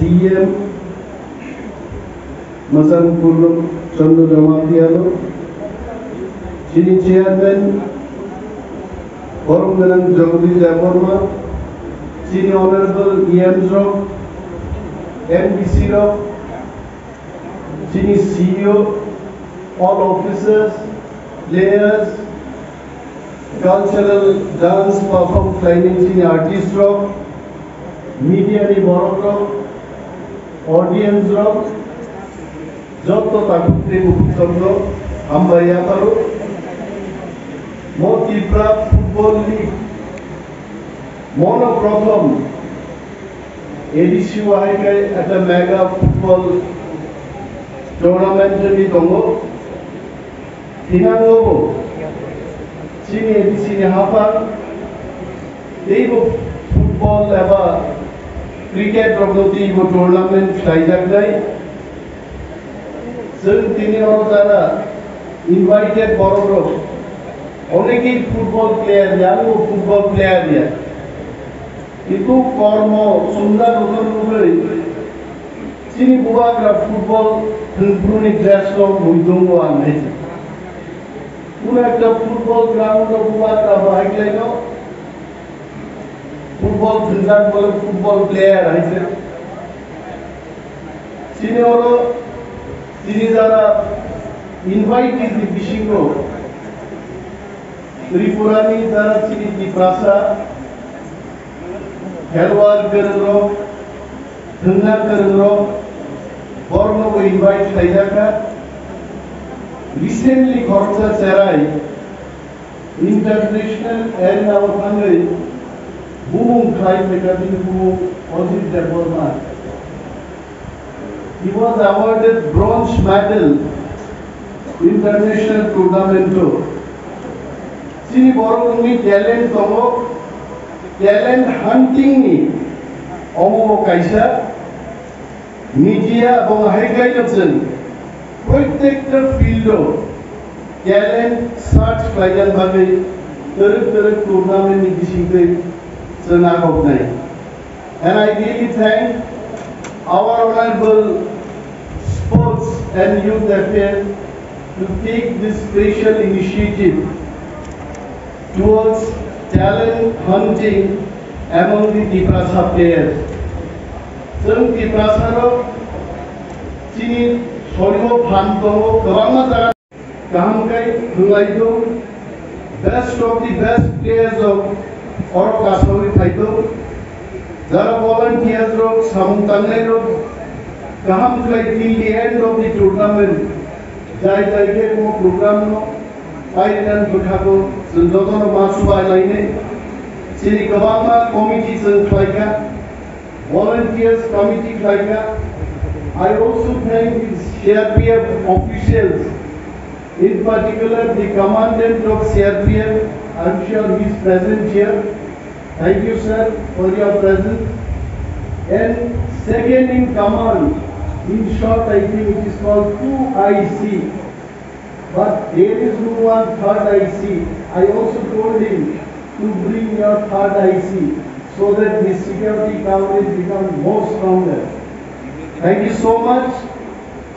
CM Mazanpurlo Chandra Ramatialo, Chini Chairman Orungaran Jagadish Devarma, Chini Honorable EMs Rock, MDC Rock, Chini CEO, all officers, players, cultural dance perform training Chini artist rock, media ni borok rock, audience rock, joto takutri mukutsamlo, ambaya paru, mo Tripura Football League, mono prothom, ADC wahikai at a mega football tournament ni tongo, hinangobo, Chini ADC ni hafar, eibo football eba cricket progoti ibo tournament saijak dai. Sir, tini orang invited borok, only football player, young football player dia. Itu kormo sundar ular Sini buat football puni dress lo mudungo ane. Puna kita football ground lo buat baik lagi football sundar football player aja. Sini orang Sini zara invite is the fishing road. Tripurani zara sini di prasa, Helwar kerengro, Tengah kerengro, Borno ko invite saja. Recently Khorcha Serai, international air now Hungary, boom flight making boom Ozil Deborah. He was awarded bronze medal international tournament. Sini borong ni talent tomo, talent hunting ni, omo kaisa, media abang haikai nopsen, protector fieldo, talent search kailan bagai, teruk tournament ni disingkai senang nai. And I really thank our honorable sports and youth affairs to take this special initiative towards talent hunting among the Tiprasa players. Sung Tiprasa ro sini soryo phanto kawanga jaga kaham kai thulaido best of the best players of or kasori thaito jara volunteers ro samung tangai ro kaham kai till the end of the tournament jai ke mo program no Pairan Bukhako, Sundono Masuba Line, Sini Kawama committees Klaika, volunteers committee Klaika. I also thank the CRPF officials, in particular the commandant of CRPF. I'm sure he is present here. Thank you, sir, for your presence. And second in command, in short, I think it is called 2IC. But there is no one third IC. I also told him to bring your third IC so that the security coverage becomes more stronger. Thank you so much.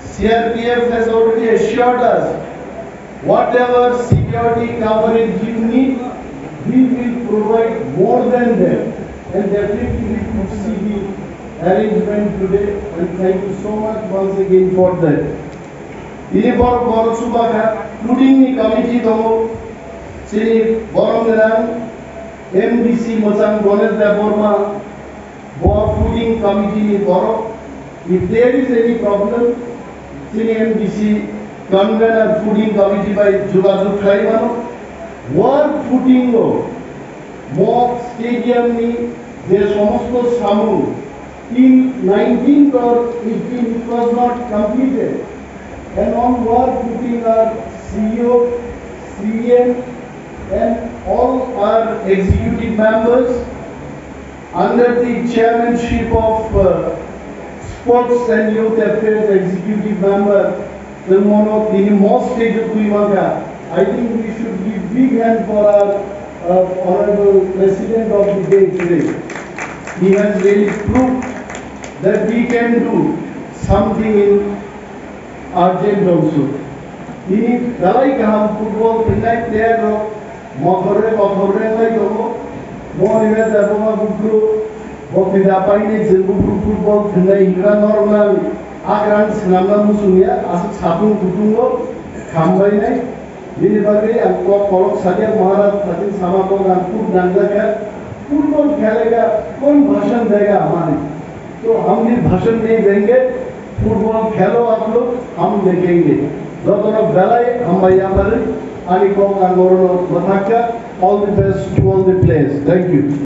CRPF has already assured us whatever security coverage you need, we will provide more than that. And definitely we could see the arrangement today. And thank you so much once again for that. Ini baru subaka, including the committee tomo, sini Borongran, MDC Mosang Gones Deborma, Board Fooding Committee ni Boro. If there is any problem, sini MDC Convener Fooding Committee by Jugaju Thaimano, World Footing lo, Mock Stadium ni, there is almost Samu. In 19th or 18th it was not completed. And on work putting our CEO, CM and all our executive members under the chairmanship of Sports and Youth Affairs Executive Member, Tilmono Tinimos I think we should give big hand for our Honorable President of the day today. He has really proved that we can do something in urgent also. Ini dalai kaham football tonight player ro mothore lai domo mo ime da boma bukru mo tidak paine jelbu football tonight ingra normal agran senamna musunya asuk sapung kutungo khambai nai ini bagi angko kolok saja महाराज सचिन समापो गानपुर डांगा का football खेलेगा कौन भाषण देगा हमारे तो हम भी भाषण नहीं देंगे फुटबॉल खेलो आप लोग हम देखेंगे दोनों बेलाय हम यहाँ पर आनी को आंदोलन बताकर all the best to all the players. Thank you.